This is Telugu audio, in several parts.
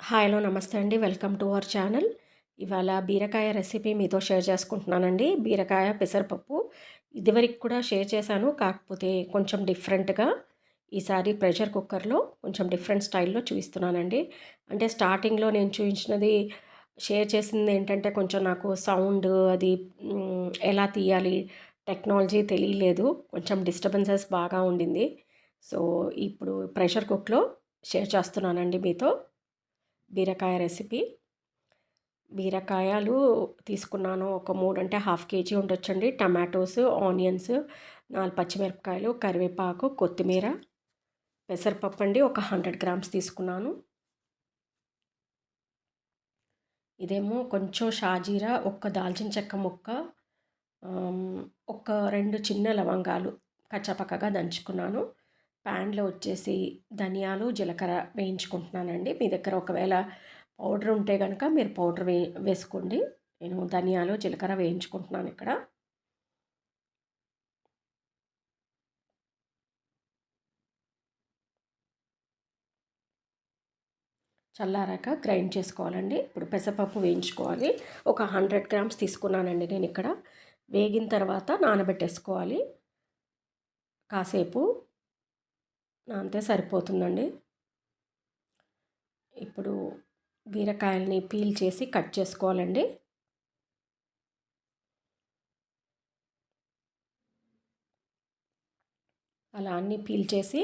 హాయ్ హలో నమస్తే అండి. Welcome to our channel. ఇవాళ బీరకాయ రెసిపీ మీతో షేర్ చేసుకుంటున్నానండి. బీరకాయ పెసరపప్పు ఇదివరకు కూడా షేర్ చేశాను. కాకపోతే కొంచెం డిఫరెంట్‌గా ఈసారి ప్రెషర్ కుక్కర్‌లో కొంచెం డిఫరెంట్ స్టైల్‌లో చూపిస్తున్నానండి. అంటే స్టార్టింగ్‌లో నేను చూయించినది షేర్ చేసింది ఏంటంటే కొంచెం నాకు సౌండ్ అది ఎలా తీయాలి టెక్నాలజీ తెలియలేదు. కొంచెం డిస్టర్బెన్సెస్ బాగా ఉండింది. సో, ఇప్పుడు ప్రెషర్ కుక్కర్‌లో షేర్ చేస్తున్నానండి మీతో. బీరకాయ రెసిపీ. బీరకాయలు తీసుకున్నాను. ఒక 3 అంటే హాఫ్ కేజీ ఉండొచ్చండి. టమాటోస్, ఆనియన్స్, 4 పచ్చిమిరపకాయలు, కరివేపాకు, కొత్తిమీర, పెసరపప్పు అండి ఒక 100 గ్రామ్స్ తీసుకున్నాను. ఇదేమో కొంచెం షాజీరా, ఒక్క దాల్చిన చెక్క ముక్క, ఒక 2 చిన్న లవంగాలు కచ్చాపక్కగా దంచుకున్నాను. ప్యాన్లో వచ్చేసి ధనియాలు, జీలకర్ర వేయించుకుంటున్నానండి. మీ దగ్గర ఒకవేళ పౌడర్ ఉంటే కనుక మీరు పౌడర్ వేసుకోండి. నేను ధనియాలు, జీలకర్ర వేయించుకుంటున్నాను ఇక్కడ. చల్లారాక గ్రైండ్ చేసుకోవాలండి. ఇప్పుడు పెసరపప్పు వేయించుకోవాలి. ఒక 100 గ్రామ్స్ తీసుకున్నానండి నేను ఇక్కడ. వేగిన తర్వాత నానబెట్టేసుకోవాలి. కాసేపు నానితే సరిపోతుందండి. ఇప్పుడు బీరకాయల్ని పీల్ చేసి కట్ చేసుకోవాలండి. అలా అన్నీ పీల్ చేసి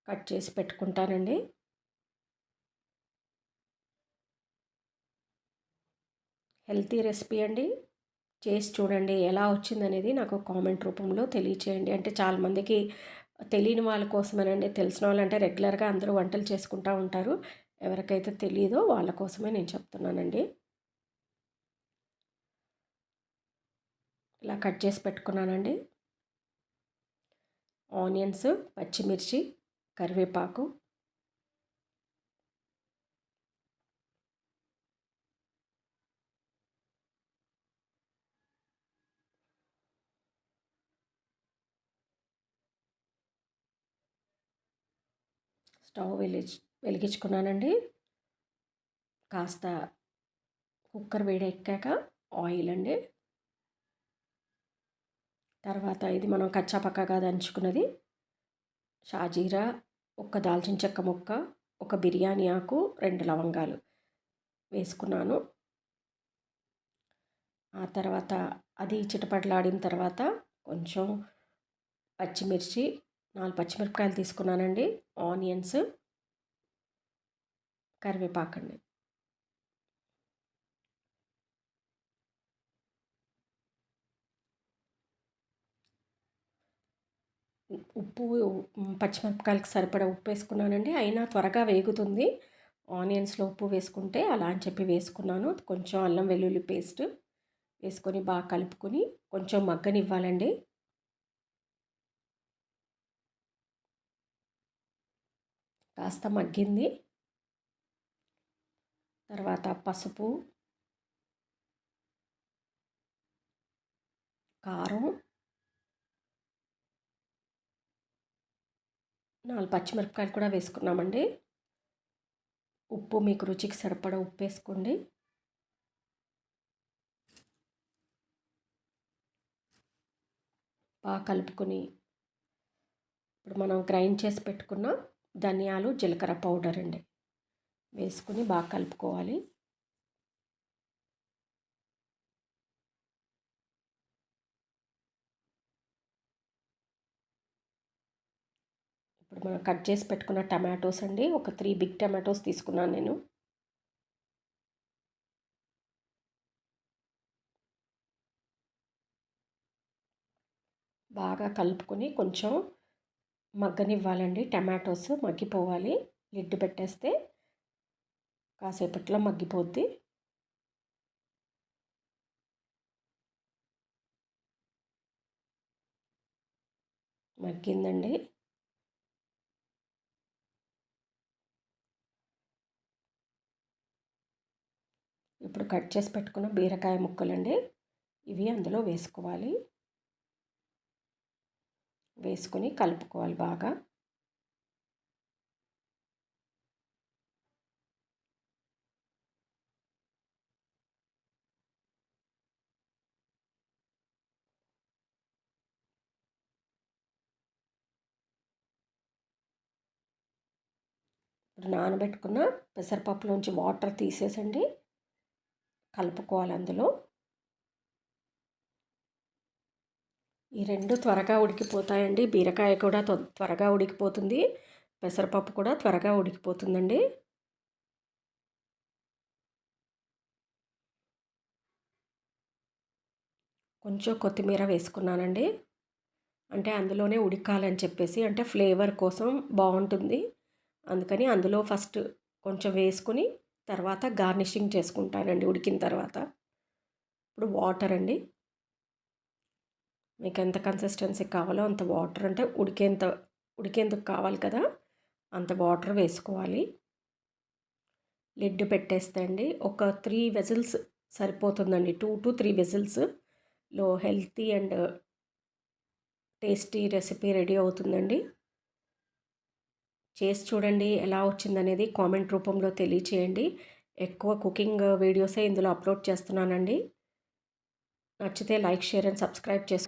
కట్ చేసి పెట్టుకుంటానండి. హెల్తీ రెసిపీ అండి. చేసి చూడండి ఎలా వచ్చిందనేది నాకు కామెంట్ రూపంలో తెలియచేయండి. అంటే చాలామందికి తెలియని వాళ్ళ కోసమేనండి. తెలిసిన వాళ్ళంటే రెగ్యులర్గా అందరూ వంటలు చేసుకుంటూ ఉంటారు. ఎవరికైతే తెలీదో వాళ్ళ కోసమే నేను చెప్తున్నానండి. ఇలా కట్ చేసి పెట్టుకున్నానండి. ఆనియన్స్, పచ్చిమిర్చి, కరివేపాకు, స్టవ్ వెలిగించుకున్నానండి. కాస్త కుక్కర్ వేడెక్కాక ఆయిల్ అండి. తర్వాత ఇది మనం కచ్చాపక్కగా దంచుకున్నది షాజీరా, ఒక్క దాల్చిన చెక్క ముక్క, ఒక బిర్యానీ ఆకు, 2 లవంగాలు వేసుకున్నాను. ఆ తర్వాత అది చిటపటలాడిన తర్వాత కొంచెం పచ్చిమిర్చి, 4 పచ్చిమిరపకాయలు తీసుకున్నానండి. ఆనియన్స్, కరివేపాకండి. ఉప్పు, పచ్చిమిరపకాయలకు సరిపడా ఉప్పు వేసుకున్నానండి. అయినా త్వరగా వేగుతుంది ఆనియన్స్లో ఉప్పు వేసుకుంటే, అలా అని చెప్పి వేసుకున్నాను. కొంచెం అల్లం వెల్లుల్లి పేస్ట్ వేసుకొని బాగా కలుపుకొని కొంచెం మగ్గనివ్వాలండి. కాస్త మగ్గింది. తర్వాత పసుపు, కారం, 4 పచ్చిమిరపకాయలు కూడా వేసుకున్నామండి. ఉప్పు మీకు రుచికి సరిపడా ఉప్పు వేసుకోండి. బాగా కలుపుకొని ఇప్పుడు మనం గ్రైండ్ చేసి పెట్టుకున్న ధనియాలు, జీలకర్ర పౌడర్ అండి వేసుకుని బాగా కలుపుకోవాలి. ఇప్పుడు మనం కట్ చేసి పెట్టుకున్న టమాటోస్ అండి, ఒక 3 బిగ్ టమాటోస్ తీసుకున్నాను నేను. బాగా కలుపుకొని కొంచెం మగ్గనివ్వాలండి. టమాటోస్ మగ్గిపోవాలి. లిడ్ పెట్టేస్తే కాసేపట్లో మగ్గిపోద్ది. మగ్గిందండి. ఇప్పుడు కట్ చేసి పెట్టుకున్న బీరకాయ ముక్కలండి, ఇవి అందులో వేసుకోవాలి. వేసుకొని కలుపుకోవాలి బాగా. నానబెట్టుకున్న పెసరపప్పులోంచి వాటర్ తీసేసండి కలుపుకోవాలి అందులో. ఈ రెండు త్వరగా ఉడికిపోతాయండి. బీరకాయ కూడా త్వరగా ఉడికిపోతుంది, పెసరపప్పు కూడా త్వరగా ఉడికిపోతుందండి. కొంచెం కొత్తిమీర వేసుకున్నానండి, అంటే అందులోనే ఉడకాలని చెప్పేసి, అంటే ఫ్లేవర్ కోసం బాగుంటుంది అందుకని అందులో ఫస్ట్ కొంచెం వేసుకుని తర్వాత గార్నిషింగ్ చేసుకుంటానండి ఉడికిన తర్వాత. ఇప్పుడు వాటర్ అండి, మీకు ఎంత కన్సిస్టెన్సీ కావాలో అంత వాటర్, అంటే ఉడికేందుకు కావాలి కదా అంత వాటర్ వేసుకోవాలి. లిడ్ పెట్టేస్తే అండి ఒక 3 వెజిల్స్ సరిపోతుందండి. 2 to 3 వెజిల్స్లో healthy and tasty recipe ready అవుతుందండి. చేసి చూడండి, ఎలా వచ్చిందనేది కామెంట్ రూపంలో తెలియచేయండి. ఎక్కువ కుకింగ్ వీడియోసే ఇందులో అప్లోడ్ చేస్తున్నానండి. నచ్చితే లైక్, షేర్ అండ్ సబ్స్క్రైబ్ చేసి